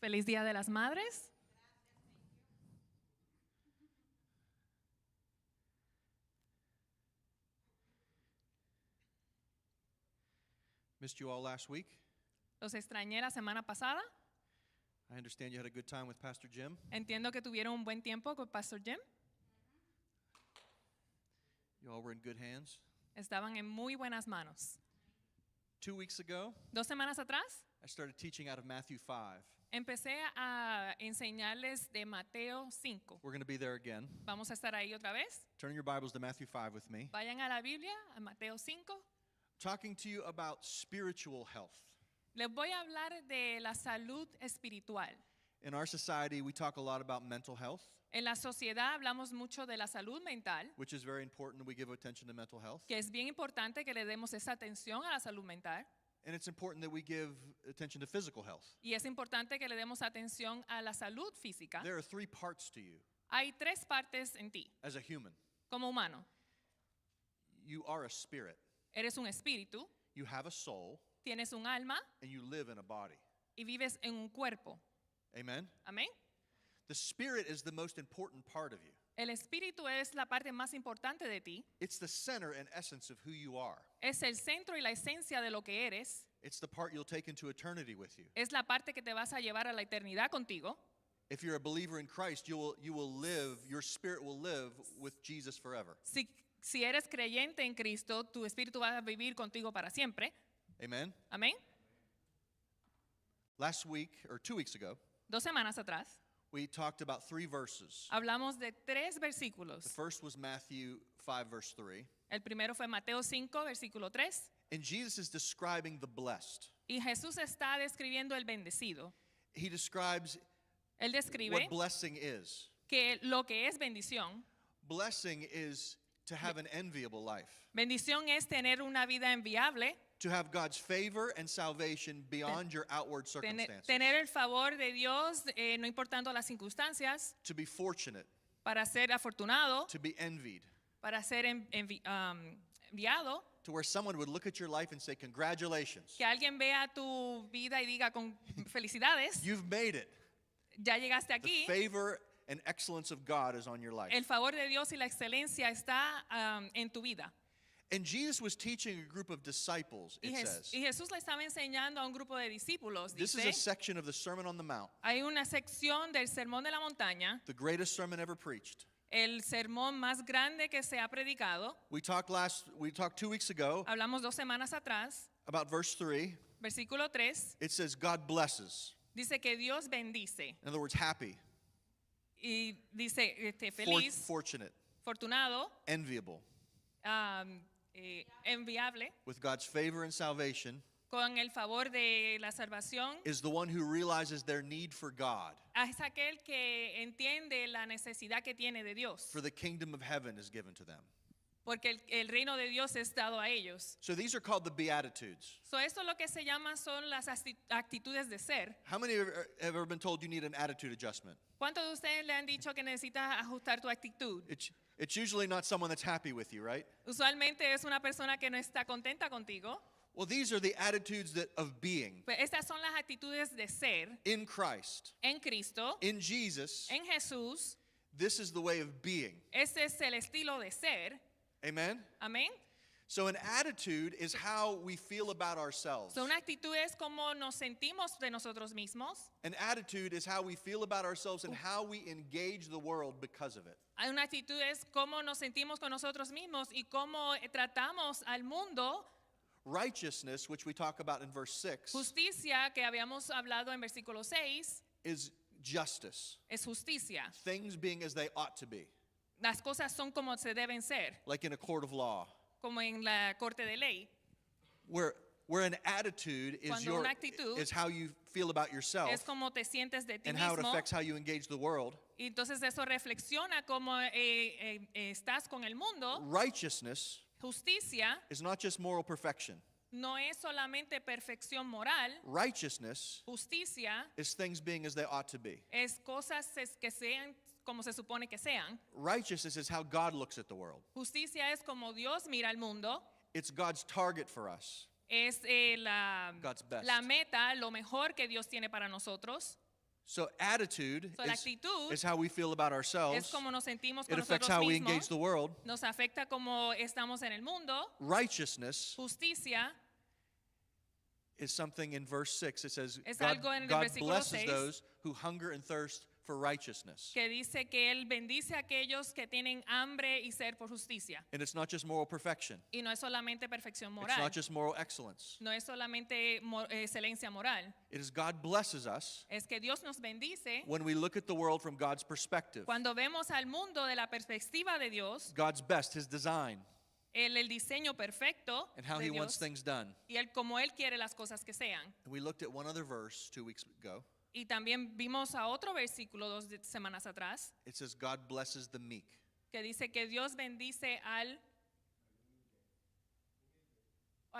Feliz Día de las Madres. Missed you all last week. Los extrañé la semana pasada. I understand you had a good time with Pastor Jim. Entiendo que tuvieron un buen tiempo con Pastor Jim. You all were in good hands. Estaban en muy buenas manos. 2 weeks ago, 2 semanas atrás I started teaching out of Matthew 5. empecé a enseñarles de Mateo 5. We're going to be there again. Vamos a estar ahí otra vez. Turn your Bibles to Matthew 5 with me. Vayan a la Biblia, a Mateo 5. Talking to you about spiritual health. Les voy a hablar de la salud espiritual. In our society, we talk a lot about mental health, En la sociedad hablamos mucho de la salud mental, which is very important. We give attention to mental health. que es bien importante que le demos esa atención a la salud mental. And it's important that we give attention to physical health. Y es importante que le demos atención a la salud física. There are 3 parts to you Hay 3 partes en ti, as a human. como humano. You are a spirit. Eres un espíritu, You have a soul, tienes un alma and you live in a body. y vives en un cuerpo. Amen? Amén. The spirit is the most important part of you. El espíritu es la parte más importante de ti. It's the center and essence of who you are. Es el centro y la esencia de lo que eres. It's the part you'll take into eternity with you. Es la parte que te vas a llevar a la eternidad contigo. If you're a believer in Christ, you will live, your spirit will live with Jesus forever. Si eres creyente en Cristo, tu espíritu va a vivir contigo para siempre. Amen? Amén. Last week, or 2 weeks ago, 2 semanas atrás we talked about 3 verses. hablamos de 3 The versículos. first was Matthew 5, verse 3. El primero fue Mateo 5, versículo 3. And Jesus is describing the blessed. Y Jesús está describiendo el bendecido. He describes Él describe what blessing is. que lo que es bendición, Blessing is to have an enviable life, bendición es tener una vida enviable, to have God's favor and salvation beyond your outward circumstances, tener el favor de Dios, no importando las circunstancias, to be fortunate, para ser afortunado, to be envied, para ser enviado, to where someone would look at your life and say, congratulations, que alguien vea tu vida y diga con felicidades, you've made it. ya llegaste The aquí, favor and excellence of God is on your life. el favor de Dios y la excelencia está en tu vida. And Jesus was teaching a group of disciples, Y, it says. Jesús le estaba enseñando a un grupo de discípulos, This is a dice, section of the Sermon on the Mount, hay una sección del Sermón de la Montaña, the greatest sermon ever preached. el sermón más grande que se ha predicado. We talked 2 weeks ago Hablamos 2 semanas atrás, about verse 3. versículo 3, It says, God blesses. dice que Dios bendice. In other words, happy, Y dice feliz, fortunate, fortunado, enviable, enviable, with God's favor and salvation, con el favor de la salvación. is the one who realizes their need for God, Es aquel que entiende la necesidad que tiene de Dios, for the kingdom of heaven is given to them. porque el reino de Dios es dado a ellos. So these are called the Beatitudes. So esto lo que se llama son las actitudes de ser. How many have ever been told you need an attitude adjustment? ¿Cuántos de ustedes le han dicho que necesitas ajustar tu actitud? It's usually not someone that's happy with you, right? Usualmente es una persona que no está contenta contigo. Well, these are the attitudes of being Pues estas son las actitudes de ser in Christ, en Cristo, in Jesus. en Jesús. This is the way of being. Ese es el estilo de ser. Amen? Amén. So an attitude is how we feel about ourselves. So una actitud es como nos sentimos de nosotros mismos. An attitude is how we feel about ourselves and how we engage the world because of it. Una actitud es cómo nos sentimos con nosotros mismos y cómo tratamos al mundo. Righteousness, which we talk about in verse 6, Justicia, que habíamos hablado en versículo 6, is justice. es justicia. Things being as they ought to be, Las cosas son como se deben ser, like in a court of law, como en la corte de ley. where an attitude is Cuando una actitud is how you feel about yourself Es como te sientes de ti and how it mismo. affects how you engage the world. Y entonces eso reflexiona cómo estás con el mundo. Righteousness Justicia is not just moral perfection. no es solamente perfección moral. Righteousness Justicia is things being as they ought to be. es cosas que sean como se supone que sean. Righteousness is how God looks at the world. Justicia es como Dios mira al mundo. It's God's target for us. Es la God's best. meta, lo mejor que Dios tiene para nosotros. So attitude So, la actitud is how we feel about ourselves. es como nos sentimos con It affects nosotros how we engage mismos. the world. Nos afecta como estamos en el mundo. Righteousness Justicia is something in verse 6. It says, es God, algo en el God versículo blesses 6 those who hunger and thirst for righteousness. que dice que Él bendice a aquellos que tienen hambre y sed por justicia. And it's not just moral perfection. Y no es solamente perfección It's moral. not just moral excellence. No es solamente excelencia moral. It is God blesses us Es que Dios nos bendice when we look at the world from God's perspective. cuando vemos al mundo de la perspectiva de Dios, God's best, His design, el diseño perfecto and how de He wants Dios things done. y como Él quiere las cosas que sean. And we looked at one other verse 2 weeks ago. Y también vimos a otro versículo 2 semanas atrás It says, God blesses the meek. que dice que Dios bendice al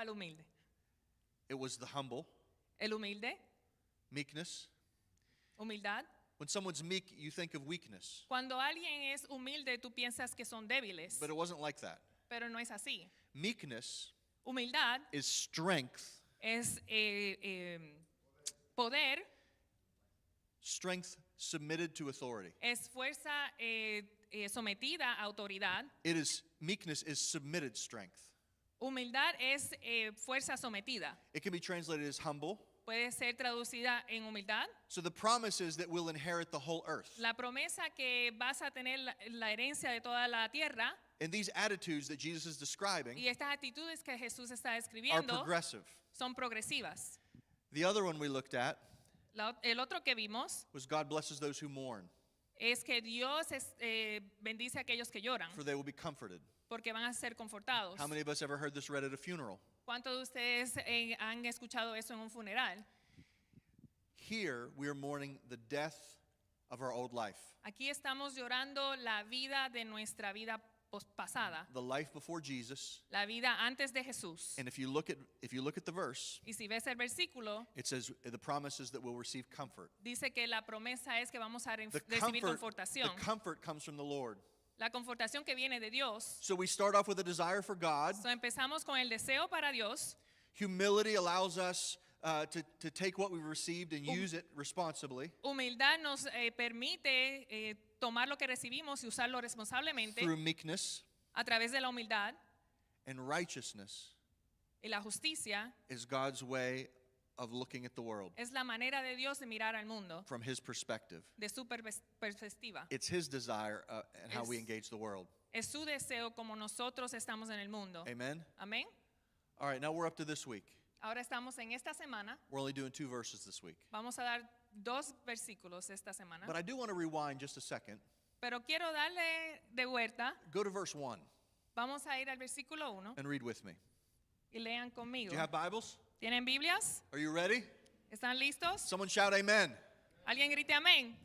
humilde. It was the humble, El humilde, meekness. humildad. When someone's meek, you think of weakness. Cuando alguien es humilde, tú piensas que son débiles, But it wasn't like that. pero no es así. Meekness Humildad is strength, es poder, strength submitted to authority. es fuerza sometida a autoridad. Meekness is submitted strength. Humildad es fuerza sometida. It can be translated as humble. Puede ser traducida en humildad. So the promise is that we'll inherit the whole earth. La promesa que vas a tener la herencia de toda la tierra And these attitudes that Jesus is describing y estas actitudes que Jesús está are describiendo progressive. son progresivas. The other one we looked at El otro que vimos was God blesses those who mourn, es que Dios bendice a aquellos que lloran for they will be comforted. porque van a ser confortados. How many of us ever heard this read at a funeral? ¿Cuántos de ustedes han escuchado eso en un funeral? Here we are mourning the death of our old life, Aquí estamos llorando la vida de nuestra vida pasada, the life before Jesus. la vida antes de Jesús. And if you look at the verse, Y si ves el versículo, it says the promise is that we'll receive comfort. dice que la promesa es que vamos a The recibir comfort, the confortación. comfort comes from the Lord. La confortación que viene de Dios. So we start off with a desire for God. So, empezamos con el deseo para Dios. Humility allows us to take what we've received and use it responsibly. Humildad nos permite tomar lo que recibimos y usarlo responsablemente Through meekness a través de la humildad. and righteousness Y la justicia is God's way of looking at the world es la manera de Dios de mirar al mundo, from His perspective. de su perspectiva. It's His desire and how we Es- engage the world. Es su deseo como nosotros estamos en el mundo. Amen? Amén. All right, now we're up to this week. Ahora estamos en esta semana. We're only doing 2 verses this week. Vamos a dar 2 versículos esta semana. But I do want to rewind just a second. Pero quiero darle de vuelta. Go to verse 1 Vamos a ir al versículo 1 and read with me. y lean conmigo. Do you have Bibles? ¿Tienen Biblias? Are you ready? ¿Están listos? Someone shout amen. ¿Alguien grite amén?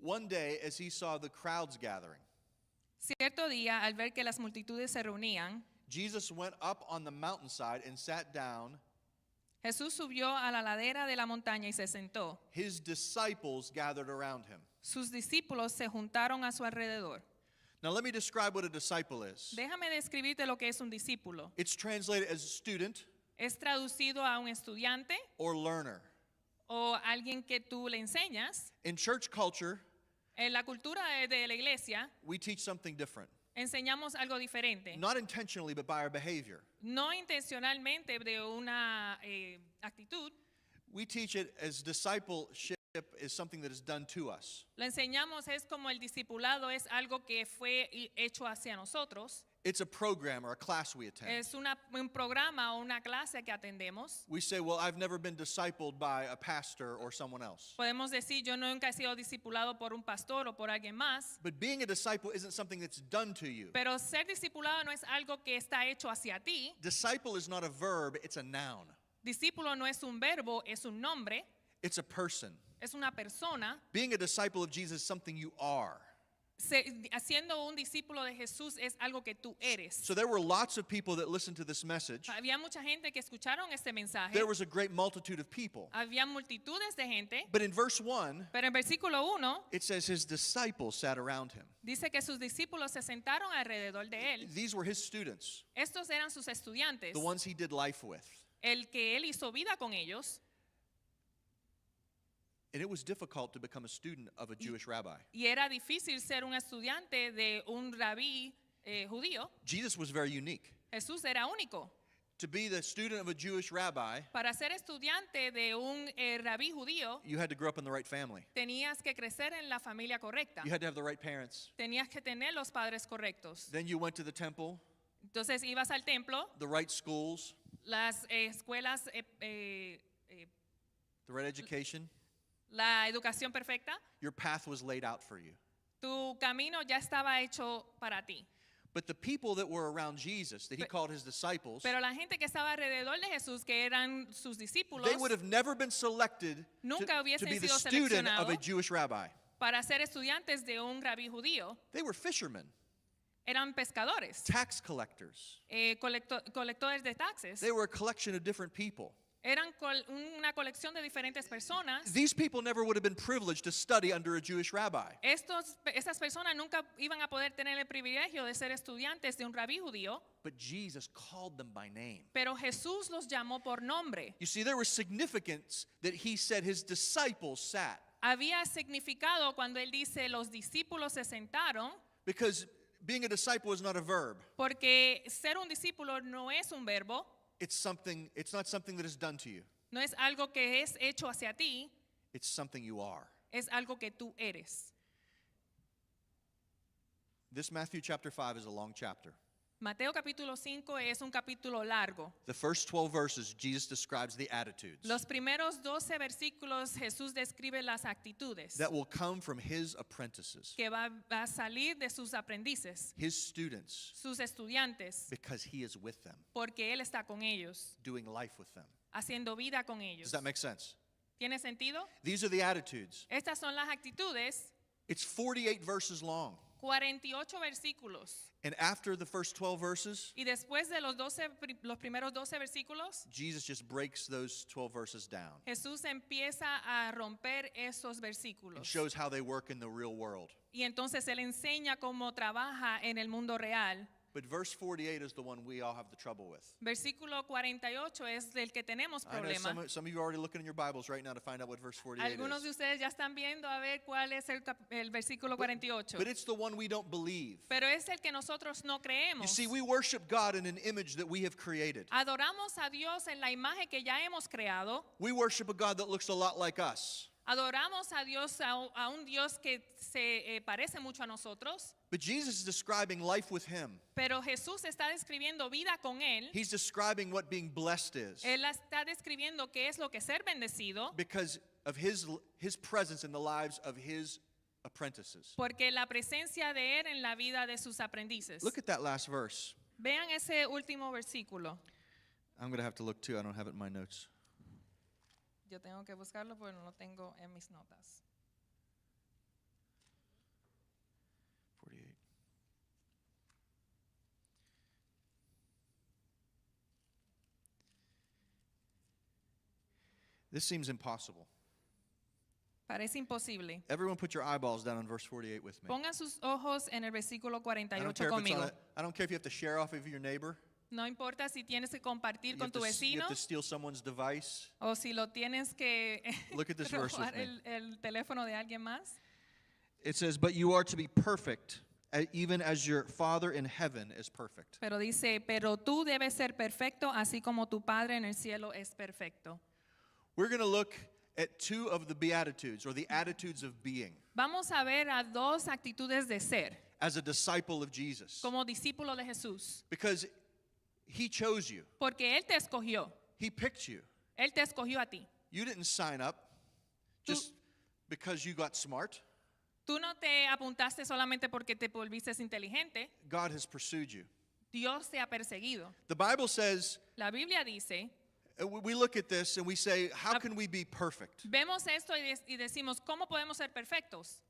One day, as he saw the crowds gathering, Cierto día, al ver que las multitudes se reunían, Jesus went up on the mountainside and sat down. Jesús subió a la ladera de la montaña y se sentó. His disciples gathered around him. Sus discípulos se juntaron a su alrededor. Now, let me describe what a disciple is. Déjame describirte lo que es un discípulo. It's translated as a student Es traducido a un estudiante or learner. o alguien que tú le enseñas. In church culture, En la cultura de la iglesia we teach something different. enseñamos algo diferente. Not intentionally, but by our behavior. No intencionalmente de una actitud. We teach it as discipleship is something that is done to us. Lo enseñamos es como el discipulado es algo que fue hecho hacia nosotros. It's a program or a class we attend. Es un programa o una clase que atendemos. We say, well, I've never been discipled by a pastor or someone else. Podemos decir, yo nunca he sido discipulado por un pastor o por alguien más. But being a disciple isn't something that's done to you. Pero ser discipulado no es algo que está hecho hacia ti. Disciple is not a verb, it's a noun. Discípulo no es un verbo, es un nombre, It's a person. es una persona. Being a disciple of Jesus is something you are. Siendo un discípulo de Jesús es algo que tú eres. So there were lots of people that listened to this message. Había mucha gente que escucharon este mensaje. There was a great multitude of people. Había multitudes de gente. But in verse 1, Pero en versículo 1 it says his disciples sat around him. dice que sus discípulos se sentaron alrededor de él. These were his students, Estos eran sus estudiantes. the ones he did life with. El que él hizo vida con ellos. And it was difficult to become a student of a Jewish rabbi. Y era difícil ser un estudiante de un rabí judío. Jesus was very unique. Jesús era único. To be the student of a Jewish rabbi, Para ser estudiante de un rabí judío, you had to grow up in the right family. tenías que crecer en la familia correcta. You had to have the right parents. Tenías que tener los padres correctos. Then you went to the temple, Entonces ibas al templo, the right schools, las escuelas, the right education. la educación perfecta. Your path was laid out for you. Tu camino ya estaba hecho para ti. But the people that were around Jesus, that he called his disciples, Pero la gente que estaba alrededor de Jesús, que eran sus discípulos, they would have never been selected Nunca to hubiesen be the sido student of a seleccionados Jewish rabbi. para ser estudiantes de un rabí judío. They were fishermen, Eran pescadores, tax collectors. colectores de taxes. They were a collection of different people. Eran una colección de diferentes personas. These people never would have been privileged to study under a Jewish rabbi. Estas personas nunca iban a poder tener el privilegio de ser estudiantes de un rabí judío, But Jesus called them by name. pero Jesús los llamó por nombre. You see, there was significance that he said his disciples sat. Había significado cuando él dice los discípulos se sentaron, Because being a disciple is not a verb. porque ser un discípulo no es un verbo, It's not something that is done to you. no es algo que es hecho hacia ti, It's something you are. es algo que tú eres. This Matthew chapter 5 is a long chapter. Mateo capítulo 5 es un capítulo largo. The first 12 verses, Jesus describes the attitudes Los primeros 12 versículos Jesús describe las actitudes that will come from his apprentices, que va a salir de sus aprendices, his students, sus estudiantes, because he is with them, porque Él está con ellos, doing life with them. haciendo vida con ellos. Does that make sense? ¿Tiene sentido? These are the attitudes. Estas son las actitudes, It's 48 verses long. 48 versículos. And after the first 12 verses, Y después de los primeros 12 versículos, Jesus just breaks those 12 verses down Jesús empieza a romper esos and versículos. shows how they work in the real world. Y entonces Él enseña cómo trabaja en el mundo real. But verse 48 is the one we all have the trouble with. Versículo 48 es del que tenemos I know problema. some of you are already looking in your Bibles right now to find out what verse 48 Algunos de is. ustedes ya están viendo a ver cuál es el versículo 48. But it's the one we don't believe. Pero es el que nosotros no You creemos. see, we worship God in an image that we have created. Adoramos a Dios en la imagen que ya hemos creado. We worship a God that looks a lot like us. Adoramos a Dios, a un Dios que se parece mucho a nosotros. But Jesus is describing life with him. Pero Jesús está describiendo vida con Él. He's describing what being blessed is Él está describiendo qué es lo que es ser bendecido. because of his presence in the lives of his apprentices. Porque la presencia de Él en la vida de sus aprendices. Look at that last verse. Vean ese último versículo. I'm going to have to look too. I don't have it in my notes. Yo tengo que buscarlo porque no lo tengo en mis notas. 48. This seems impossible. Parece imposible. Everyone put your eyeballs down on verse 48 with me. Pongan sus ojos en el versículo I don't 48 care if it's conmigo. I don't care if you have to share off of your neighbor. No importa si tienes que compartir You con have tu to, you vecino have to steal someone's device. o si lo tienes que Look at this verse with robar me. el teléfono de alguien más. It says, "But you are to be perfect, even as your Father in heaven is perfect." Pero dice, pero tú debes ser perfecto así como tu Padre en el cielo es perfecto. We're going to look at two of the Beatitudes, or the attitudes of being, Vamos a ver a dos actitudes de ser as a disciple of Jesus. como discípulo de Jesús. Because he chose you. Porque Él te escogió. He picked you. Él te escogió a ti. You didn't sign up just because you got smart. Tú no te apuntaste solamente porque te volviste inteligente. God has pursued you. Dios te ha perseguido. The Bible says, La Biblia dice, we look at this and we say, how can we be perfect? vemos esto y decimos, ¿cómo podemos ser perfectos?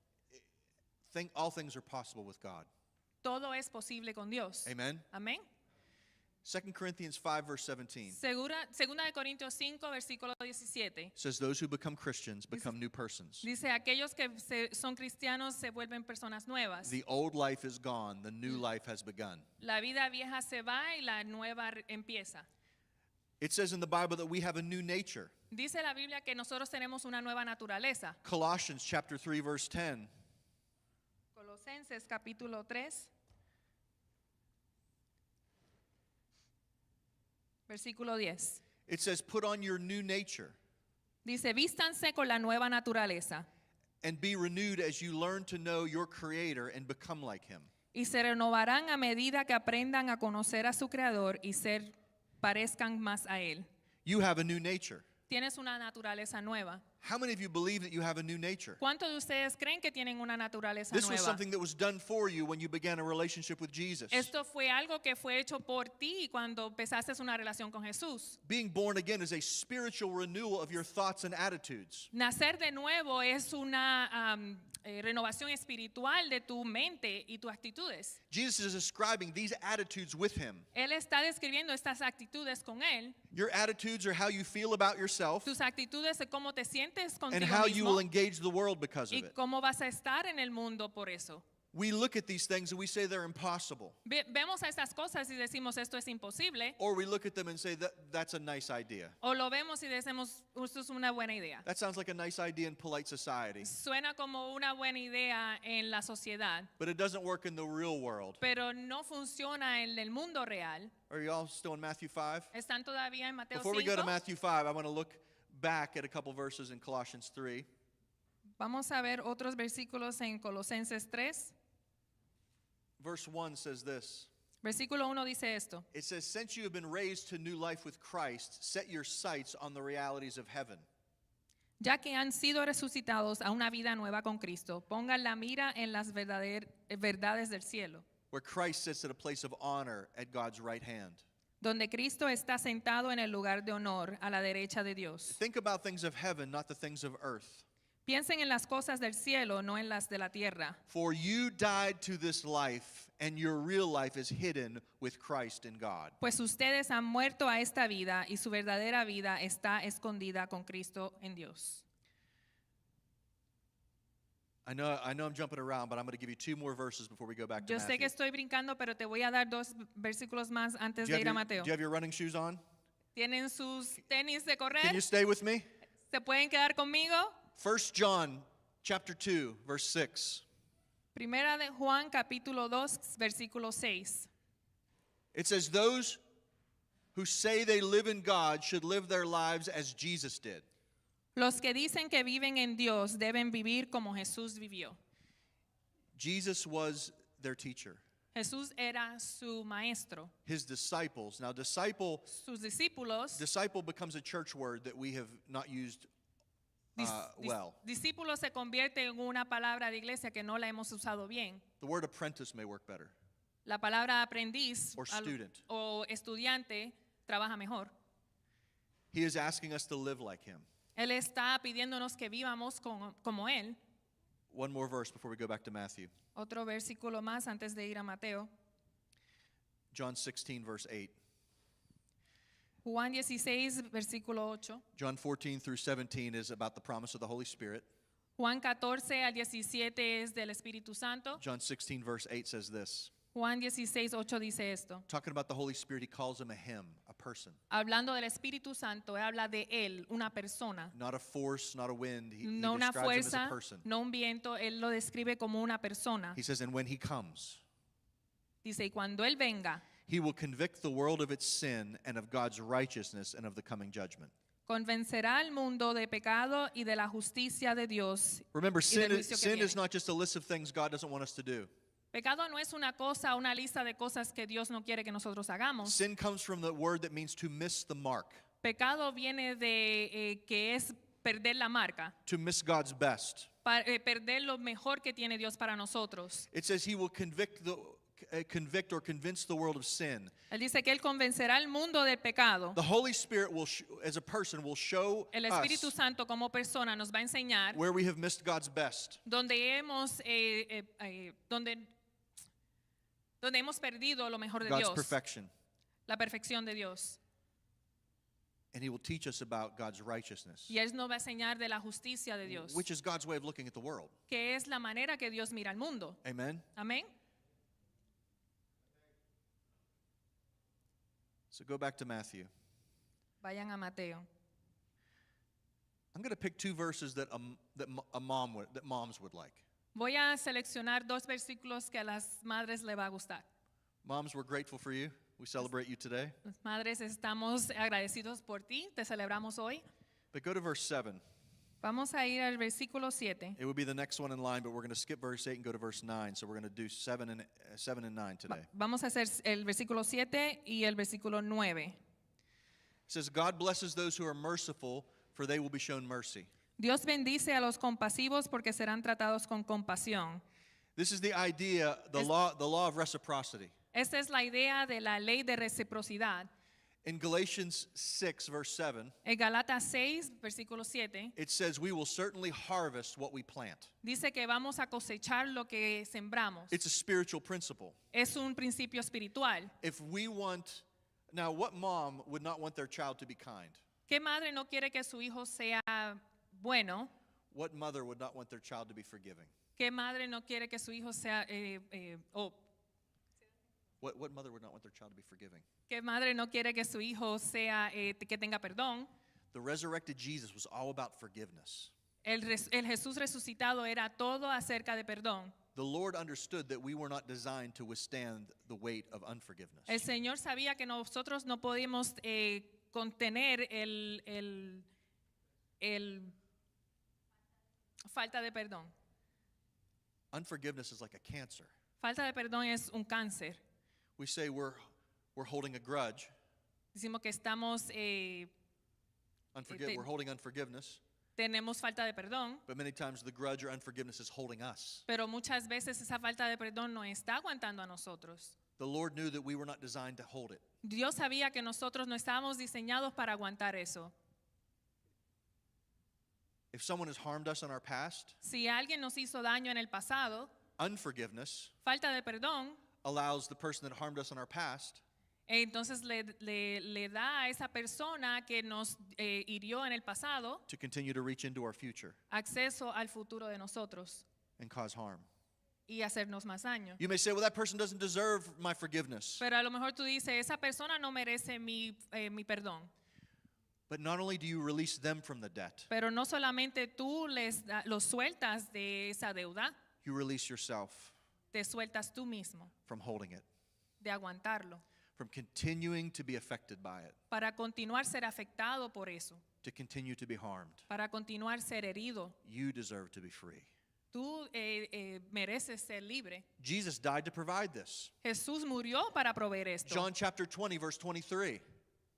All things are possible with God. Todo es posible con Dios. Amen? Amén. 2 Corinthians 5, verse 17 Segunda de Corintios 5, versículo 17. says, those who become Christians become new persons. Dice, aquellos que son cristianos se vuelven personas nuevas. The old life is gone, the new life has begun. La vida vieja se va y la nueva empieza. It says in the Bible that we have a new nature. Dice la Biblia que nosotros tenemos una nueva naturaleza. Colossians chapter 3 verse 10. Colosenses capítulo 3, versículo 10. It says, "Put on your new nature Dice, vístanse con la nueva naturaleza and be renewed as you learn to know your Creator and become like Him." y se renovarán a medida que aprendan a conocer a su Creador y parezcan más a Él. You have a new nature. Tienes una naturaleza nueva. How many of you believe that you have a new nature? ¿Cuántos de ustedes creen que tienen una naturaleza This was nueva? something that was done for you when you began a relationship with Jesus. Esto fue algo que fue hecho por ti cuando empezaste una relación con Jesús. Being born again is a spiritual renewal of your thoughts and attitudes. Nacer de nuevo es una renovación espiritual de tu mente y tus actitudes. Jesus is describing these attitudes with him. Él está describiendo estas actitudes con él. Your attitudes are how you feel about yourself Tus actitudes de cómo te sientes and contigo how you will mismo engage the world because of y it. cómo vas a estar en el mundo por eso. We look at these things and we say they're impossible. Vemos a estas cosas y decimos esto es imposible, Or we look at them and say that's a nice idea. o lo vemos y decimos esto es una buena idea. That sounds like a nice idea in polite society, Suena como una buena idea en la sociedad, but it doesn't work in the real world. pero no funciona en el mundo real. Are you all still in Matthew 5? ¿Están todavía en Mateo Before we go to 5? Matthew 5, I want to look back at a couple verses in Colossians 3. Vamos a ver otros versículos en Colosenses 3. Verse 1 says this. Versículo 1 dice esto. It says, "Since you have been raised to new life with Christ, set your sights on the realities of heaven." Ya que han sido resucitados a una vida nueva con Cristo, pongan la mira en las verdades del cielo, Where Christ sits at a place of honor at God's right hand. donde Cristo está sentado en el lugar de honor a la derecha de Dios. Think about things of heaven, not the things of earth. Piensen en las cosas del cielo, no en las de la tierra. For you died to this life, and your real life is hidden with Christ in God. Pues ustedes han muerto a esta vida y su verdadera vida está escondida con Cristo en Dios. I know I'm jumping around, but I'm going to give you two more verses before we go back to Yo sé que Matthew. estoy brincando, pero te voy a dar dos versículos más antes Do you de have ir a your- Mateo. do you have your running shoes on? ¿Tienen sus tenis de Can correr? you stay with me? ¿Se pueden quedar conmigo? 1 John chapter 2, verse 6. Primera de Juan capítulo 2 versículo 6. It says, "Those who say they live in God should live their lives as Jesus did." Los que dicen que viven en Dios deben vivir como Jesús vivió. Jesus was their teacher, Jesús era su maestro. his disciples. Now, disciple Sus discípulos, becomes a church word that we have not used dis- well. discípulos se convierte en una palabra de iglesia que no la hemos usado bien. The word apprentice may work better. La palabra aprendiz Or student. o estudiante trabaja mejor. He is asking us to live like him. Él está pidiéndonos que vivamos como Él. One more verse before we go back to Matthew. Otro versículo más antes de ir a Mateo. John 16, verse 8. Juan 16, versículo 8. John 14 through 17 is about the promise of the Holy Spirit. Juan 14 al 17 es del Espíritu Santo. John 16, verse 8 says this. Juan 16, 8 dice esto. Talking about the Holy Spirit, he calls him a him, a person. Hablando del Espíritu Santo, él habla de Él, una persona. Not a force, not a wind. He No una describes him as a fuerza, person. no un viento, Él lo describe como una persona. He says, and when he comes, Dice, y cuando Él venga, he will convict the world of its sin and of God's righteousness and of the coming judgment. convencerá al mundo de pecado y de la justicia de Dios. Remember, Y del sin juicio que sin is viene. not just a list of things God doesn't want us to do. Pecado no es una cosa, una lista de cosas que Dios no quiere que nosotros hagamos. Sin comes from the word that means to miss the mark, Pecado viene de que es perder la marca, to miss God's best. perder lo mejor que tiene Dios para nosotros. It says he will convict or convince the world of sin. Él dice que Él convencerá al mundo del pecado. The Holy Spirit will, as a person, will show El Espíritu us Santo como persona nos va a enseñar where we have missed God's best. donde hemos perdido lo mejor de God's Dios, perfection. la perfección de Dios. And he will teach us about God's righteousness, Y Él nos va a enseñar de la justicia de Dios, which is God's way of looking at the world. que es la manera que Dios mira al mundo. Amen? Amén. So go back to Matthew. Vayan a Mateo. I'm going to pick two verses that moms would like. Voy a seleccionar dos versículos que a las madres le va a gustar. Moms, we're grateful for you. We celebrate you today. Las madres, estamos agradecidos por ti, te celebramos hoy. But go to verse 7. Vamos a ir al versículo 7. It would be the next one in line, but we're going to skip verse 8 and go to verse 9. So we're going to do 7 and 9 today. Vamos a hacer el versículo 7 y el versículo 9. It says, God blesses those who are merciful, for they will be shown mercy. Dios bendice a los compasivos porque serán tratados con compasión. This is the idea, the law of reciprocity. Esta es la idea de la ley de reciprocidad. In Galatians 6, verse 7, En Galatas 6, versículo 7, it says, we will certainly harvest what we plant. dice que vamos a cosechar lo que sembramos. It's a spiritual principle. Es un principio espiritual. If we want, now what mom would not want their child to be kind? ¿Qué madre no quiere que su hijo sea bueno? What mother would not want their child to be forgiving? ¿Qué madre no quiere que su hijo sea What mother would not want their child to be forgiving? ¿Qué madre no quiere que su hijo sea que tenga perdón? The resurrected Jesus was all about forgiveness. El Jesús resucitado era todo acerca de perdón. The Lord understood that we were not designed to withstand the weight of unforgiveness. El Señor sabía que nosotros no podíamos contener el falta de perdón. Unforgiveness is like a cancer. Falta de perdón es un cáncer. We say we're holding a grudge. Decimos que estamos We're holding unforgiveness, tenemos falta de perdón, but many times the grudge or unforgiveness is holding us. pero muchas veces esa falta de perdón no está aguantando a nosotros. The Lord knew that we were not designed to hold it. Dios sabía que nosotros no estábamos diseñados para aguantar eso. If someone has harmed us in our past, Si alguien nos hizo daño en el pasado, unforgiveness falta de perdón, allows the person that harmed us in our past entonces le da a esa persona que nos hirió en el pasado to continue to reach into our future acceso al futuro de nosotros and cause harm. y hacernos más daño. You may say, well, that person doesn't deserve my forgiveness. Pero a lo mejor tú dices, esa persona no merece mi perdón. But not only do you release them from the debt, Pero no solamente tú los sueltas de esa deuda, you release yourself te sueltas tú mismo from holding it, de aguantarlo, from continuing to be affected by it, para continuar ser afectado por eso, to continue to be harmed. para continuar ser herido. You deserve to be free. Tú mereces ser libre. Jesus died to provide this. Jesús murió para proveer esto. John chapter 20, verse 23.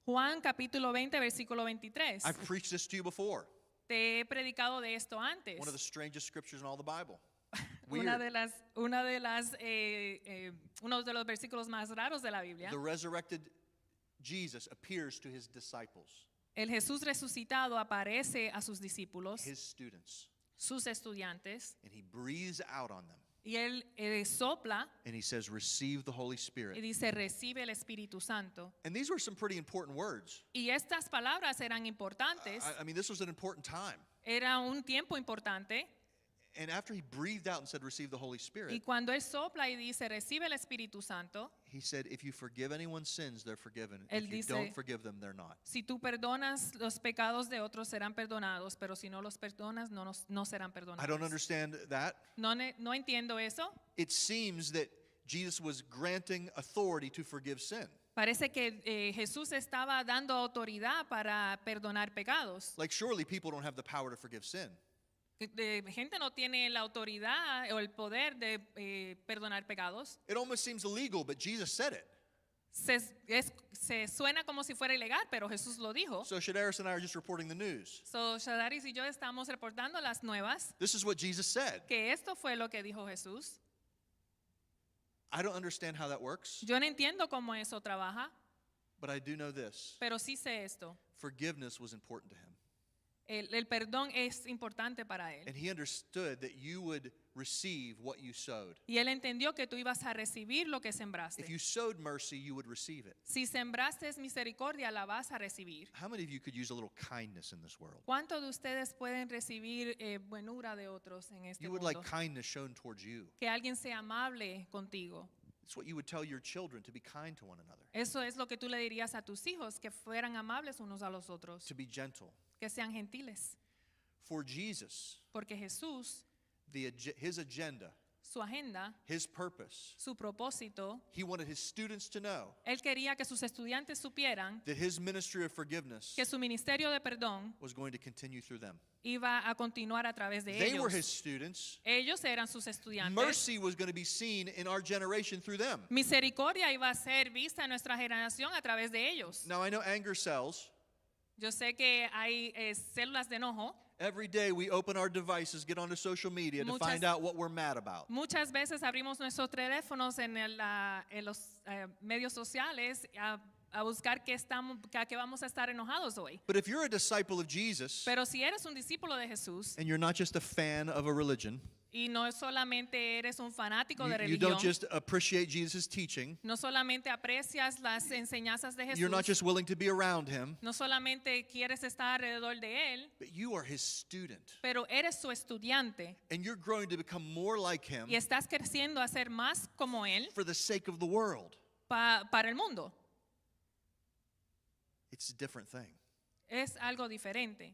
Juan capítulo 20, versículo 23. I've preached this to you before. Te he predicado de esto antes. One of the strangest scriptures in all the Bible. Uno Weird. de los versículos más raros de la Biblia. The resurrected Jesus appears to his disciples, El Jesús resucitado aparece a sus discípulos, his students, sus estudiantes, and he breathes out on them. y él sopla And he says, receive the Holy y Spirit. dice, recibe el Espíritu Santo. And these were some pretty important words. Y estas palabras eran importantes. I mean, this was an important time. Era un tiempo importante. And after he breathed out and said, receive the Holy Y Spirit, cuando él sopla y dice, recibe el Espíritu Santo, he said, if you forgive anyone's sins, they're forgiven. Él If you dice- don't forgive them, they're not. si tú perdonas los pecados de otros serán perdonados, pero si no los perdonas no serán I don't perdonados. understand that. No entiendo eso. It seems that Jesus was granting authority to forgive sin. Parece que Jesús estaba dando autoridad para perdonar pecados. Like, surely people don't have the power to forgive sin. Gente no tiene la autoridad o el poder de perdonar pecados. It almost seems illegal, but Jesus said it. Se suena como si fuera ilegal, pero Jesús lo dijo. So Shadaris and I are just reporting the news. So, Shadaris y yo estamos reportando las nuevas, This is what Jesus said. que esto fue lo que dijo Jesús. I don't understand how that works, Yo no entiendo cómo eso trabaja, but I do know this. pero sí sé esto. Forgiveness was important to him. El perdón es importante para él. And he understood that you would receive what you sowed. Y él entendió que tú ibas a recibir lo que sembraste. If you sowed mercy, you would receive it. Si sembraste misericordia, la vas a recibir. How many of you could use a little kindness in this world? ¿Cuántos de ustedes pueden recibir buenura de otros en este You would mundo? like kindness shown towards you. Que alguien sea amable contigo. It's what you would tell your children, to be kind to one another, Eso es lo que tú le dirías a tus hijos, que fueran amables unos a los otros, to be gentle. que sean gentiles. For Jesus, Porque Jesús, his agenda, su agenda, his purpose, su propósito, he wanted his students to know él quería que sus estudiantes supieran that his ministry of forgiveness que su ministerio de perdón was going to continue through them. iba a continuar a través de They were ellos. his students. Ellos eran sus estudiantes. Mercy was going to be seen in our generation through them. Misericordia iba a ser vista en nuestra generación a través de ellos. Now, I know anger sells. Yo sé que hay células de enojo. Every day we open our devices, get onto social media to find out what we're mad about. Muchas veces abrimos nuestros teléfonos en los medios sociales a buscar a qué vamos a estar enojados hoy. But if you're a disciple of Jesus Pero si eres un discípulo de Jesús and you're not just a fan of a religion, y no solamente eres un fanático de you don't religión, just appreciate Jesus' teaching, no solamente aprecias las enseñanzas de you're not Jesús, just willing to be around him, no solamente quieres estar alrededor de él, but you are his student. pero eres su estudiante And you're growing to become more like him y estás creciendo a ser más como él for the sake of the world. para el mundo. It's a different thing. Es algo diferente.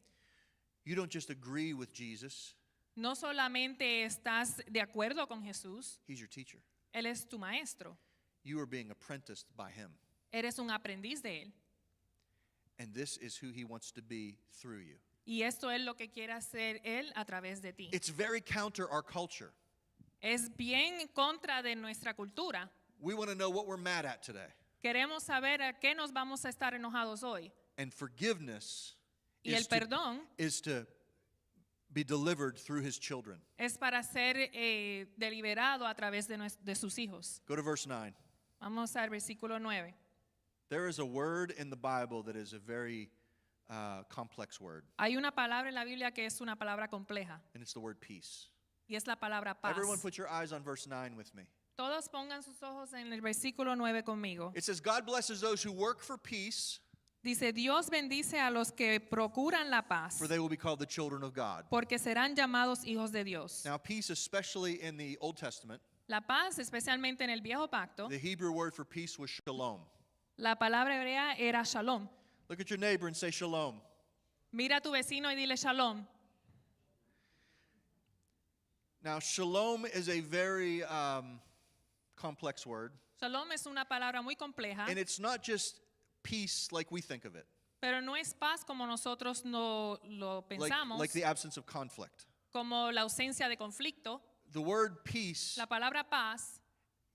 You don't just agree with Jesus, No solamente estás de acuerdo con Jesús, he's your teacher. él es tu maestro. You are being apprenticed by him. Eres un aprendiz de él. And this is who he wants to be through you. Y esto es lo que quiere hacer él a través de ti. It's very counter our culture. Es bien en contra de nuestra cultura. We want to know what we're mad at today. Queremos saber a qué nos vamos a estar enojados hoy. And forgiveness Y el is to, perdón is to be delivered through his children. es para ser deliberado a través de sus hijos. Go to verse 9. Vamos al versículo 9. There is a word in the Bible that is a very complex word, Hay una palabra en la Biblia que es una palabra compleja and it's the word peace. y es la palabra paz. Everyone put your eyes on verse 9 with me. Todos pongan sus ojos en el versículo 9 conmigo. It says, God blesses those who work for peace, Dice, Dios bendice a los que procuran la paz, for they will be called the children of God. porque serán llamados hijos de Dios. Now, peace, especially in the Old Testament, La paz, especialmente en el Viejo Pacto, the Hebrew word for peace was shalom. la palabra hebrea era shalom. Look at your neighbor and say shalom. Mira a tu vecino y dile shalom. Now, shalom is a very complex word, Shalom es una palabra muy compleja, and it's not just peace like we think of it, pero no es paz como nosotros no lo pensamos, like the absence of conflict. como la ausencia de conflicto. The word peace La palabra paz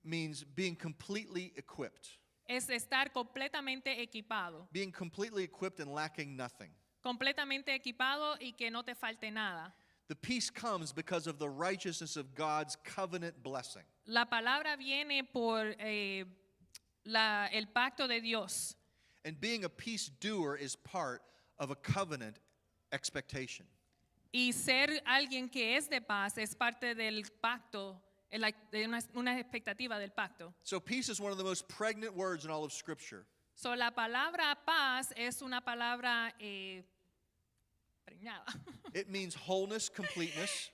means being completely equipped, es estar completamente equipado, being completely equipped and lacking nothing. completamente equipado y que no te falte nada. The peace comes because of the righteousness of God's covenant blessing. La palabra viene por el pacto de Dios. And being a peace doer is part of a covenant expectation. Y ser alguien que es de paz es parte del pacto, de una expectativa del pacto. So peace is one of the most pregnant words in all of Scripture. So, la palabra paz es una palabra preñada. It means wholeness, completeness.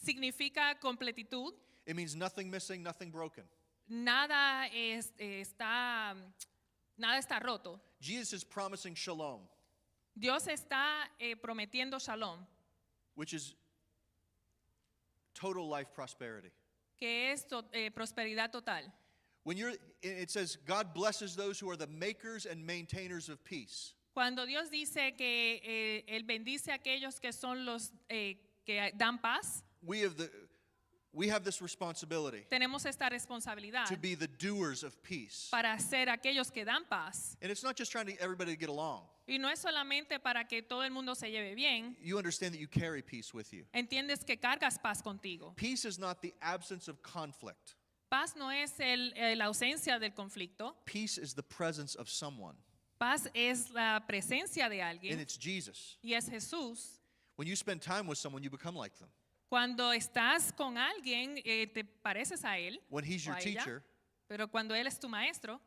Significa completitud. It means nothing missing, nothing broken. Nada está roto. Jesus is promising shalom, Dios está prometiendo shalom, which is total life prosperity. que es prosperidad total. When it says God blesses those who are the makers and maintainers of peace. Cuando Dios dice que Él bendice a aquellos que son los que dan paz, We have this responsibility tenemos esta responsabilidad to be the doers of peace. para ser aquellos que dan paz. And it's not just trying to everybody to get along. Y no es solamente para que todo el mundo se lleve bien. You understand that you carry peace with you. Entiendes que cargas paz contigo. Peace is not the absence of conflict. Paz no es la ausencia del conflicto. Peace is the presence of someone. Paz es la presencia de And alguien it's Jesus. y es Jesús. When you spend time with someone, you become like them. Cuando estás con alguien, te pareces a él When he's o your a ella, teacher, pero cuando él es tu maestro,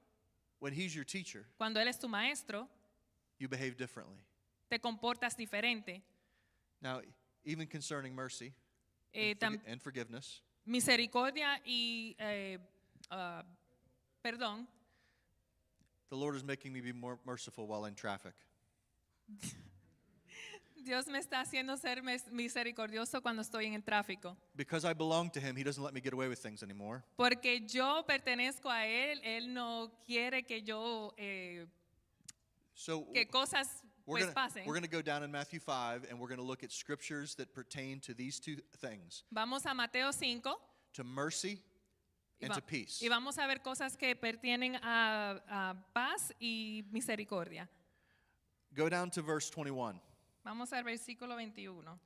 cuando él es tu maestro, you behave differently. te comportas diferente. Now, even concerning mercy and forgiveness, Misericordia y perdón. the Lord is making me be more merciful while in traffic. Dios me está haciendo ser misericordioso cuando estoy en el tráfico. Because I belong to him, he doesn't let me get away with things anymore. Porque yo pertenezco a Él, Él no quiere que yo, So que cosas we're pues pasen. going to go down in Matthew 5 and we're going to look at scriptures that pertain to these two things, Vamos a Mateo 5 to mercy and to peace. y vamos a ver cosas que pertienen a paz y misericordia. Go down to verse 21. Vamos al versículo 21.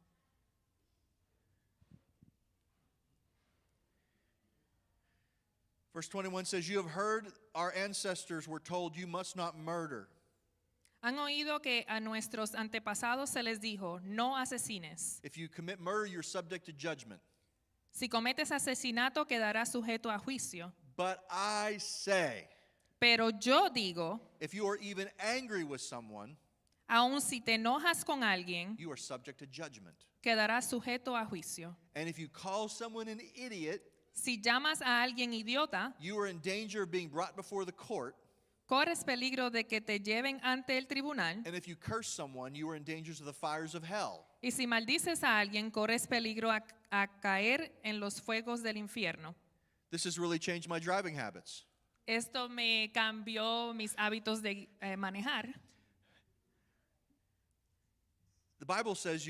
Verse 21 says, "You have heard our ancestors were told you must not murder." Han oído que a nuestros antepasados se les dijo, no asesines. If you commit murder, you're subject to judgment. Si cometes asesinato, quedarás sujeto a juicio. But I say, Pero yo digo, if you are even angry with someone, aun si te enojas con alguien, you are subject to judgment. quedarás sujeto a juicio. And if you call someone an idiot, Si llamas a alguien idiota, you are in danger of being brought before the court. corres peligro de que te lleven ante el tribunal. And if you curse someone, you are in danger of the fires of hell. Y si maldices a alguien, corres peligro a caer en los fuegos del infierno. This has really changed my driving habits. Esto me cambió mis hábitos de manejar. The Bible says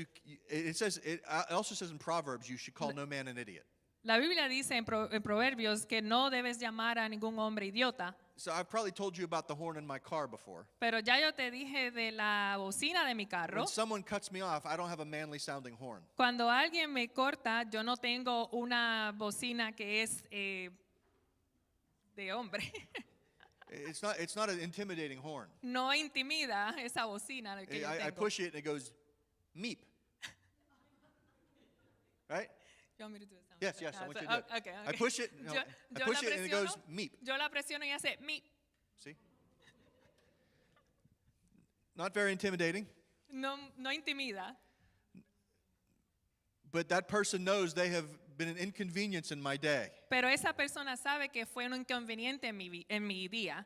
it also says in Proverbs you should call no man an idiot. La Biblia dice en Proverbios que no debes llamar a ningún hombre idiota. So I've probably told you about the horn in my car before. Pero ya yo te dije de la bocina de mi carro. When someone cuts me off, I don't have a manly sounding horn. Cuando alguien me corta, yo no tengo una bocina que es de hombre. It's not an intimidating horn. No intimida esa bocina que yo I tengo. push it and it goes meep. Right? You want me to do the sound? Yes, yes, I want you to do it. Okay. I push it, no, Yo I push la it and it goes presiono, meep. Yo la presiono y hace meep. See? Not very intimidating, No intimida. but that person knows they have been an inconvenience in my day. Pero esa persona sabe que fue un inconveniente en mi día.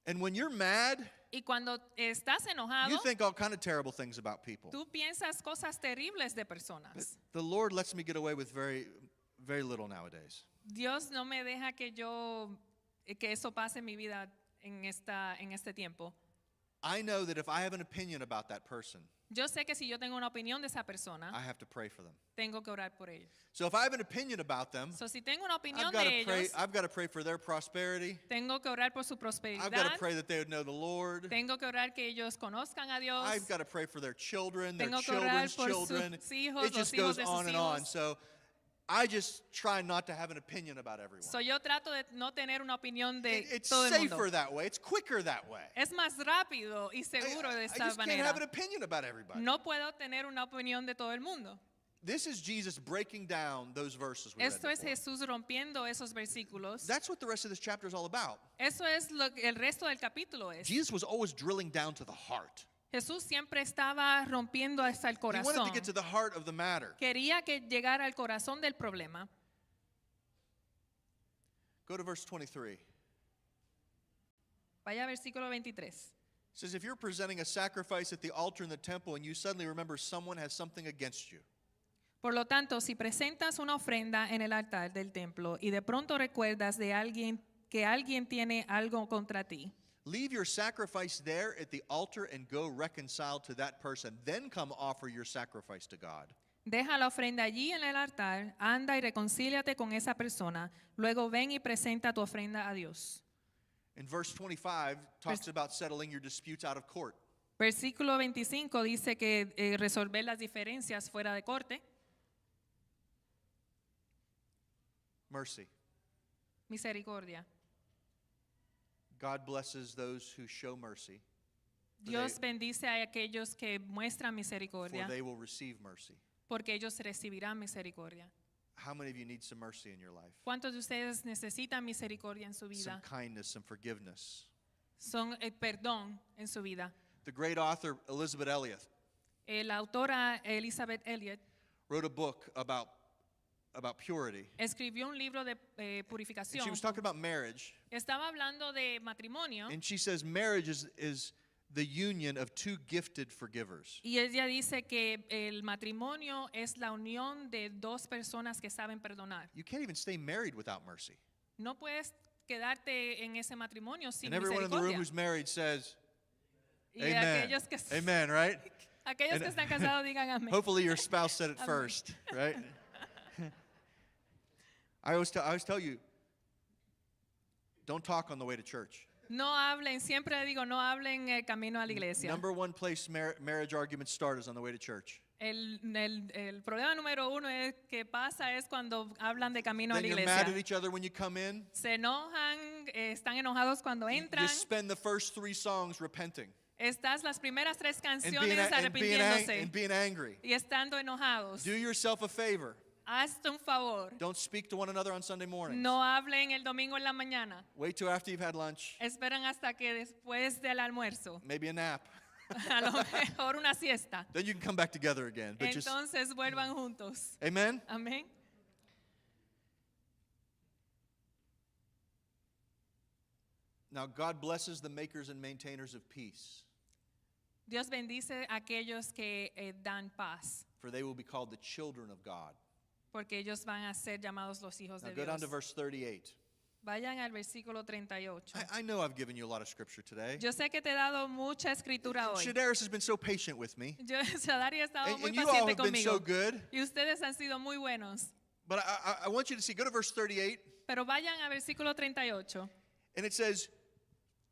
And when you're mad, Y cuando estás enojado, you think all kind of terrible things about people. tú piensas cosas terribles de personas. The Lord lets me get away with very, very little nowadays. Dios no me deja que eso pase en mi vida en este tiempo. I know that if I have an opinion about that person, Yo sé que si yo tengo una opinión de esa persona, I have to pray for them. tengo que orar por ellos. So if I have an opinion about them, So, si tengo una opinión I've got de to pray. ellos, I've got to pray for their prosperity. tengo que orar por su I've got to prosperidad. pray that they would know the Lord. Tengo que orar que ellos conozcan a Dios. I've got to pray for their children, their Tengo que orar children's por sus children. hijos, It just los hijos goes de sus on and on. hijos. So I just try not to have an opinion about everyone. So, yo trato de no tener una opinión de It's todo el mundo. safer that way. It's quicker that way. Es más rápido y seguro de I esta just can't manera. have an opinion about everybody. No puedo tener una opinión de todo el mundo. This is Jesus breaking down those verses we read Esto es before. Jesús rompiendo esos versículos. That's what the rest of this chapter is all about. Eso es lo que el resto del capítulo es. Jesus was always drilling down to the heart. Jesús siempre estaba rompiendo hasta el He wanted to corazón. get to the heart of the matter. Quería que llegara al corazón del problema. Go to verse 23. Vaya al versículo 23. It says, if you're presenting a sacrifice at the altar in the temple and you suddenly remember someone has something against you, Por lo tanto, si presentas una ofrenda en el altar del templo y de pronto recuerdas de alguien que alguien tiene algo contra ti, leave your sacrifice there at the altar and go reconcile to that person. Then come offer your sacrifice to God. deja la ofrenda allí en el altar, anda y reconcíliate con esa persona, luego ven y presenta tu ofrenda a Dios. In verse 25, talks about settling your disputes out of court. Versículo 25 dice que resolver las diferencias fuera de corte. Mercy. Misericordia. God blesses those who show mercy, Dios bendice a aquellos que muestran for misericordia, they will receive mercy. porque ellos recibirán misericordia. How many of you need some mercy in your life? ¿Cuántos de ustedes necesitan misericordia en su Some vida? kindness, some forgiveness. Son perdón en su vida. The great author Elizabeth Elliot La autora Elizabeth Elliot wrote a book about purity. escribió un libro de And purificación. she was talking about marriage. Estaba hablando de matrimonio And she says marriage is the union of two gifted forgivers. Y ella dice que el matrimonio es la unión de dos personas que saben perdonar. You can't even stay married without mercy. No puedes quedarte en ese matrimonio sin And everyone in the room misericordia. who's married says, Y amen. aquellos que, Amen, right? aquellos And que están casados digan amén. Hopefully your spouse said it Amen. first, right? I always tell you, don't talk on the way to church. No hablen, siempre digo, no hablen el camino a la iglesia. Number one place marriage arguments start is on the way to church. El problema número uno es que pasa es cuando hablan de camino a Then la you're mad at iglesia. each other when you come in. Se enojan, están enojados cuando You entran. spend the first 3 songs repenting Estás las primeras 3 and canciones arrepintiéndose being angry. y estando enojados. Do yourself a favor. Hazte un favor. Don't speak to one another on Sunday mornings. No hablen el domingo en la mañana. Wait till after you've had lunch, Esperan hasta que después del almuerzo, maybe a nap. a lo mejor una siesta. Then you can come back together again. But just, Entonces vuelvan juntos. amen? Amén. Now, God blesses the makers and maintainers of peace, Dios bendice a aquellos que dan paz, for they will be called the children of God. porque ellos van a ser llamados los hijos Now, de go down to Dios. verse 38. Vayan al versículo 38. I know I've given you a lot of scripture today. Yo sé que te he dado mucha escritura hoy. Shadaris has been so patient with me. Shadari ha estado muy And you all paciente have been so conmigo. good. Y ustedes han sido muy buenos. But I want you to see, go to verse 38, Pero vayan al versículo 38. and it says,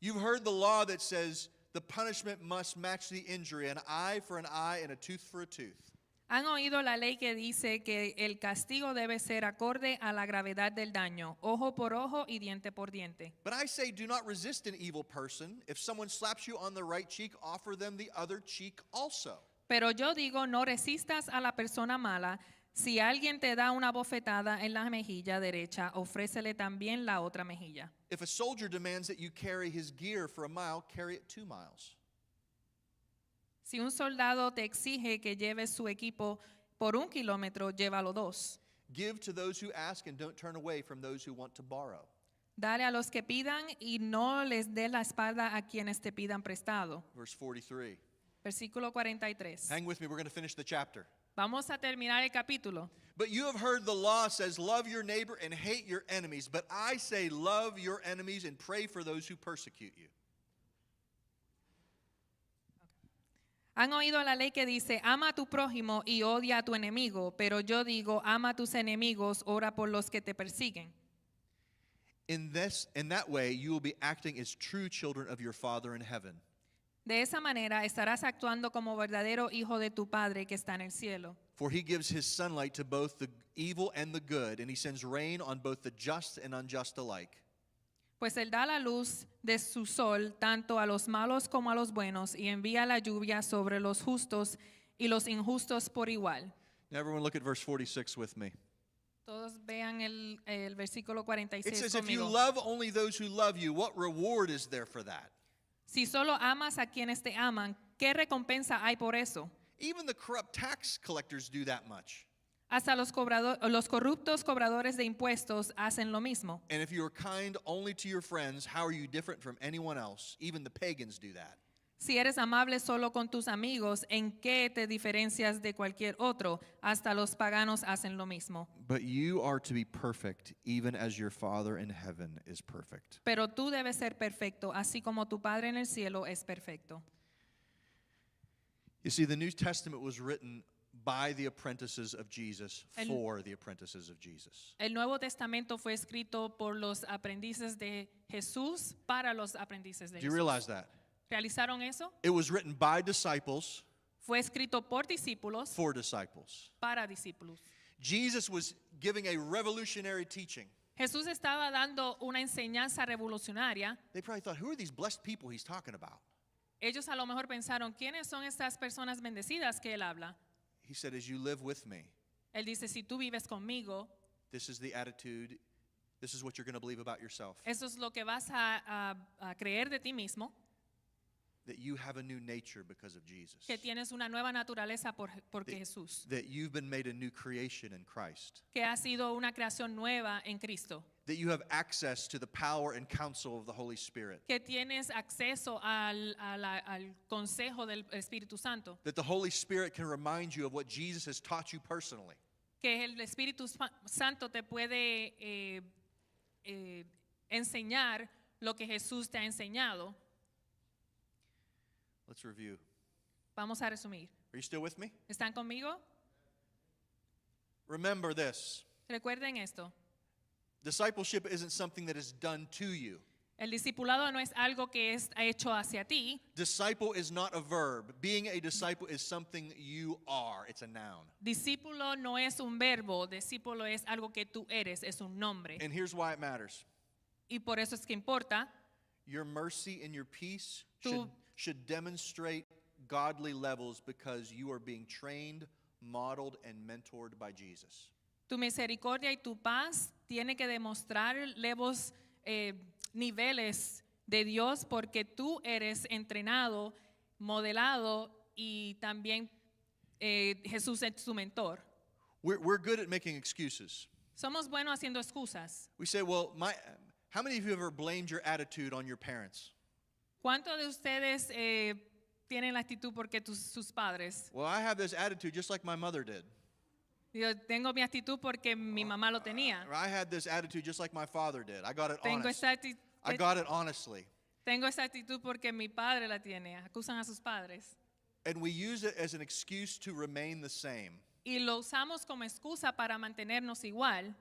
you've heard the law that says the punishment must match the injury, an eye for an eye and a tooth for a tooth. Han oído la ley que dice que el castigo debe ser acorde a la gravedad del daño, ojo por ojo y diente por diente. But I say, do not resist an evil person. If someone slaps you on the right cheek, offer them the other cheek also. Pero yo digo, no resistas a la persona mala. Si alguien te da una bofetada en la mejilla derecha, ofrécele también la otra mejilla. If a soldier demands that you carry his gear for a mile, carry it 2 miles. Si un soldado te exige que lleves su equipo por 1 kilómetro, llévalo 2. Give to those who ask and don't turn away from those who want to borrow. Dale a los que pidan y no les dé la espalda a quienes te pidan prestado. Verse 43. Versículo 43. Hang with me, we're going to finish the chapter. Vamos a terminar el capítulo. But you have heard the law says, love your neighbor and hate your enemies. But I say, love your enemies and pray for those who persecute you. Han oído la ley que dice, ama a tu prójimo y odia a tu enemigo, pero yo digo, ama a tus enemigos, ora por los que te persiguen. In that way, you will be acting as true children of your Father in heaven. De esa manera estarás actuando como verdadero hijo de tu Padre que está en el cielo. For he gives his sunlight to both the evil and the good, and he sends rain on both the just and unjust alike. Pues él da la luz de su sol tanto a los malos como a los buenos y envía la lluvia sobre los justos y los injustos por igual. Now, everyone look at verse 46 with me. Todos vean el versículo It 46 says, if you conmigo. love only those who love you, what reward is there for that? Si solo amas a quienes te aman, ¿qué recompensa hay por eso? Even the corrupt tax collectors do that much. Hasta los corruptos cobradores de impuestos hacen lo mismo. And if you are kind only to your friends, how are you different from anyone else? Even the pagans do that. Si eres amable solo con tus amigos, ¿en qué te diferencias de cualquier otro? Hasta los paganos hacen lo mismo. But you are to be perfect, even as your Father in heaven is perfect. Pero tú debes ser perfecto, así como tu Padre en el cielo es perfecto. You see, the New Testament was written by the apprentices of Jesus for the apprentices of Jesus. El Nuevo Testamento fue escrito por los aprendices de Jesús para los aprendices de Do you Jesús. realize that? ¿Realizaron eso? It was written by disciples Fue escrito por discípulos for disciples. para discípulos. Jesus was giving a revolutionary teaching. Jesús estaba dando una enseñanza revolucionaria. They probably thought, who are these blessed people he's talking about? Ellos a lo mejor pensaron, ¿quiénes son estas personas bendecidas que él habla? He said, as you live with me, Él dice, si tú vives conmigo, this is the attitude, this is what you're going to believe about yourself. eso es lo que vas a creer de ti mismo. that you have a new nature because of Jesus. que tienes una nueva naturaleza porque Jesús, That you've been made a new creation in Christ. que has sido una creación nueva en Cristo, That you have access to the power and counsel of the Holy Spirit. que tienes acceso al consejo del Espíritu Santo, That the Holy Spirit can remind you of what Jesus has taught you personally. que el Espíritu Santo te puede enseñar lo que Jesús te ha enseñado. Let's review. Vamos a resumir. Are you still with me? ¿Están conmigo? Remember this. Recuerden esto. Discipleship isn't something that is done to you. El discipulado no es algo que es hecho hacia ti. Disciple is not a verb. Being a disciple is something you are. It's a noun. Discípulo no es un verbo, discípulo es algo que tú eres, es un nombre. And here's why it matters. Y por eso es que importa. Your mercy and your peace Tu- should demonstrate godly levels because you are being trained, modeled, and mentored by Jesus. Tu misericordia y tu paz tiene que demostrar niveles de Dios porque tú eres entrenado, modelado y también Jesús es tu mentor. We're good at making excuses. Somos buenos haciendo excusas. We say, well, how many of you have ever blamed your attitude on your parents? ¿Cuántos de ustedes tienen la actitud porque sus padres? Well, I have this attitude just like my mother did. Yo tengo mi actitud porque mi mamá lo tenía. Or I had this attitude just like my father did. I got it Tengo honest. esta I got it honestly. Tengo esa actitud porque mi padre la tiene. Acusan a sus padres. And we use it as an excuse to remain the same. Y lo usamos como excusa para mantenernos igual.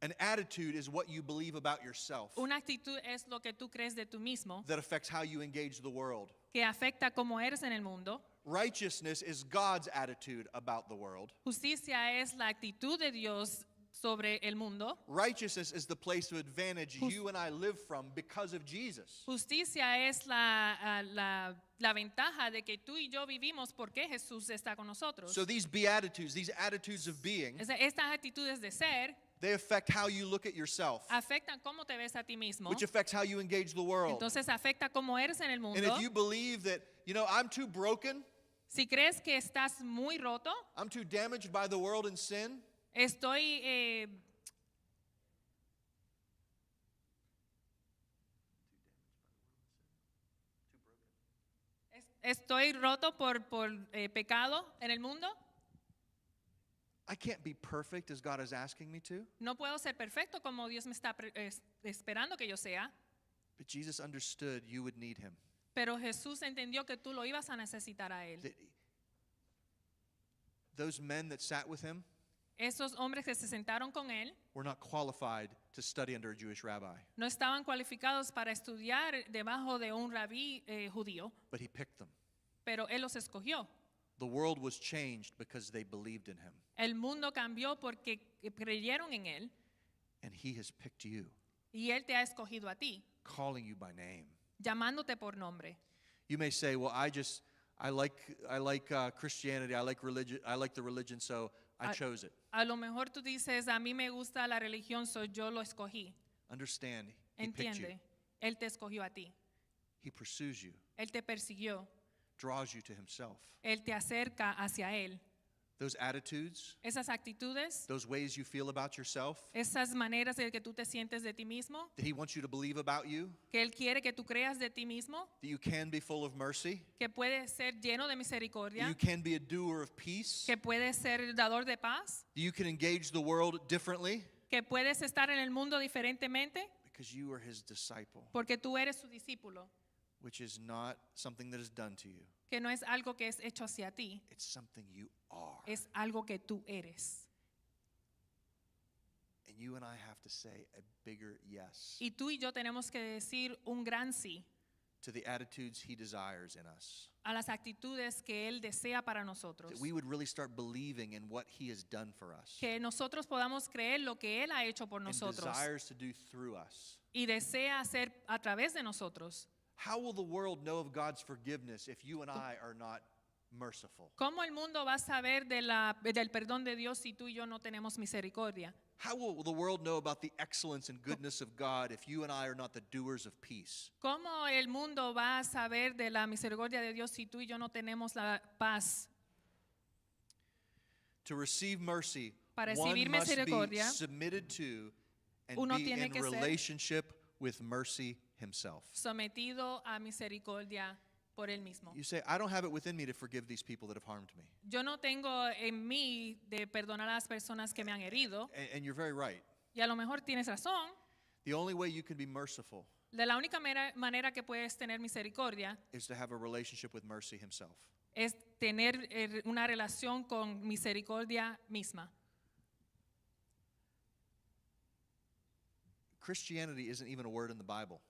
An attitude is what you believe about yourself Una actitud es lo que tú crees de tú mismo, that affects how you engage the world. que afecta cómo eres en el mundo. Righteousness is God's attitude about the world. Justicia es la actitud de Dios sobre el mundo. Righteousness is the place of advantage you and I live from because of Jesus. Justicia es la ventaja de que tú y yo vivimos porque Jesús está con nosotros. So these beatitudes, these attitudes of being, Estas actitudes de ser they affect how you look at yourself, afectan cómo te ves a ti mismo. which affects how you engage the world. Entonces afecta cómo eres en el And mundo. if you believe that, I'm too broken, Si crees que estás muy roto, I'm too damaged by the world and sin, estoy estoy roto por pecado en el mundo. I can't be perfect as God is asking me to. No puedo ser perfecto como Dios me está esperando que yo sea. But Jesus understood you would need him. Pero Jesús entendió que tú lo ibas a necesitar a él. That those men that sat with him Esos hombres que se sentaron con él were not qualified to study under a Jewish rabbi, no estaban cualificados para estudiar debajo de un rabí judío, but he picked them. pero él los escogió. The world was changed because they believed in him, El mundo cambió porque creyeron en él and he has picked you, y él te ha escogido a ti, calling you by name. llamándote por nombre. You may say, well, I like Christianity, I like the religion, so I chose it. A lo mejor tú dices, a mí me gusta la religión, yo lo escogí. Understand, he picked you. Entiende, él te escogió a ti, He pursues you, él te persiguió, draws you to himself. él te acerca hacia él. Those attitudes, Esas actitudes, those ways you feel about yourself, esas maneras de que tú te sientes de ti mismo, that he wants you to believe about you, que él quiere que tú creas de ti mismo, that you can be full of mercy, que puedes ser lleno de that misericordia, you can be a doer of peace, que puedes ser dador de paz, that you can engage the world differently que puedes estar en el mundo diferentemente, because you are his disciple, porque tú eres su discípulo, which is not something that is done to you. que no es algo que es hecho hacia ti, It's something you are. es algo que tú eres. And you and I have to say a bigger yes Y tú y yo tenemos que decir un gran sí to the attitudes he desires in us. a las actitudes que él desea para nosotros. That we would really start believing in what he has done for us Que nosotros podamos creer lo que él ha hecho por and nosotros desires to do through us. y desea hacer a través de nosotros. How will the world know of God's forgiveness if you and I are not merciful? ¿Cómo el mundo va a saber del perdón de Dios si tú y yo no tenemos misericordia? How will the world know about the excellence and goodness of God if you and I are not the doers of peace? ¿Cómo el mundo va a saber de la misericordia de Dios si tú y yo no tenemos la paz? To receive mercy, Para one recibir must be misericordia, submitted to and uno be tiene in que ser relationship with mercy himself. Sometido a misericordia por él mismo. You say, I don't have it within me to forgive these people that have harmed me. Yo no tengo en mí de perdonar a las personas que me han herido. And you're very right. Y a lo mejor tienes razón. The only way you can be merciful De la única manera que puedes tener misericordia is to have a relationship with mercy himself. es tener una relación con misericordia misma. Christianity isn't even a word in the Bible,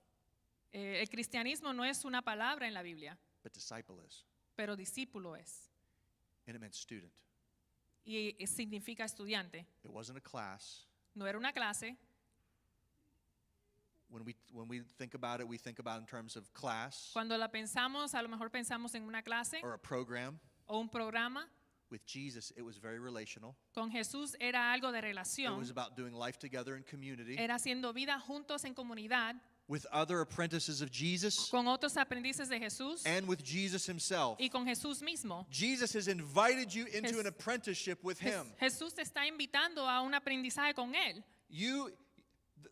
El cristianismo no es una palabra en la Biblia, but disciple is. pero discípulo es. And it meant student. Y significa estudiante. It wasn't a class. No era una clase. When we think about it, we think about it in terms of class Cuando la pensamos, a lo mejor pensamos en una clase or a program. o un programa. With Jesus, it was very relational. Con Jesús era algo de It relación. was about doing life together in community Era haciendo vida juntos en comunidad with other apprentices of Jesus con otros aprendices de Jesús and with Jesus himself. y con Jesús mismo. Jesus has invited you into Jes- an apprenticeship with him. Jesús te está invitando a un aprendizaje con él.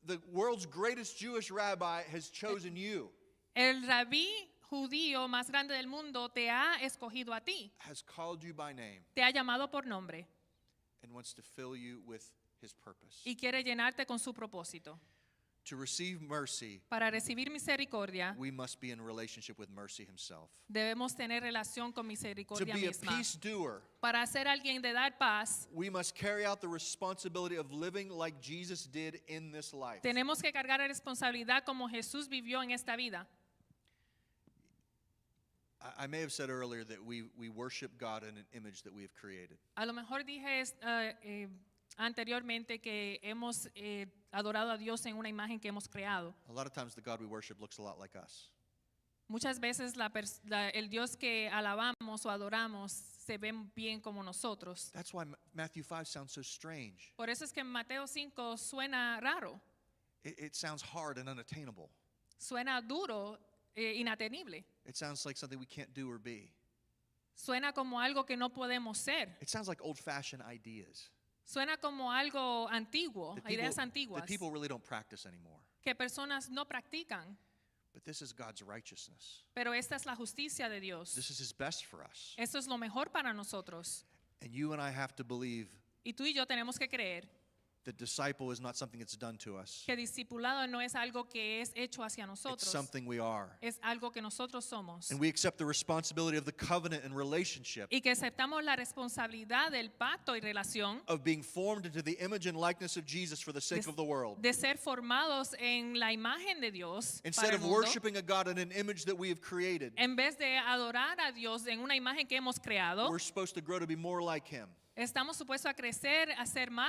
The world's greatest Jewish rabbi has chosen you, El rabí judío más grande del mundo te ha escogido a ti, has called you by name, te ha llamado por nombre and wants to fill you with his purpose. y quiere llenarte con su propósito. To receive mercy, Para recibir misericordia, we must be in relationship with mercy himself. debemos tener relación con To misericordia be a misma. peace doer, Para ser alguien de dar paz, we must carry out the responsibility of living like Jesus did in this life. tenemos que cargar la responsabilidad como Jesús vivió en esta vida. I may have said earlier that we worship God in an image that we have created. A lo mejor dije anteriormente que hemos adorado a Dios en una imagen que hemos creado. A lot of times the God we worship looks a lot like us. Muchas veces el Dios que alabamos o adoramos se ve bien como nosotros. That's why Matthew 5 sounds so strange. Por eso es que en Mateo 5 suena raro, It sounds hard and unattainable. suena duro, inattenible. It sounds like something we can't do or be. Suena como algo que no podemos ser. It sounds like old-fashioned ideas Suena como algo antiguo, that ideas that antiguas people really don't practice anymore. que personas no practican. But this is God's righteousness. Pero esta es la justicia de Dios. This is his best for us. Esto es lo mejor para nosotros. And you and I have to believe Y tú y yo tenemos que creer that disciple is not something that's done to us. que discipulado no es algo que es hecho hacia It's nosotros. something we are. Es algo que nosotros somos. And we accept the responsibility of the covenant and relationship Y que aceptamos la responsabilidad del pacto y relación of being formed into the image and likeness of Jesus for the sake of the world. de ser formados en la imagen de Dios Instead para el of mundo, worshiping a God in an image that we have created, en vez de adorar a Dios en una imagen que hemos creado, we're supposed to grow to be more like him. estamos supuestos a crecer, a ser más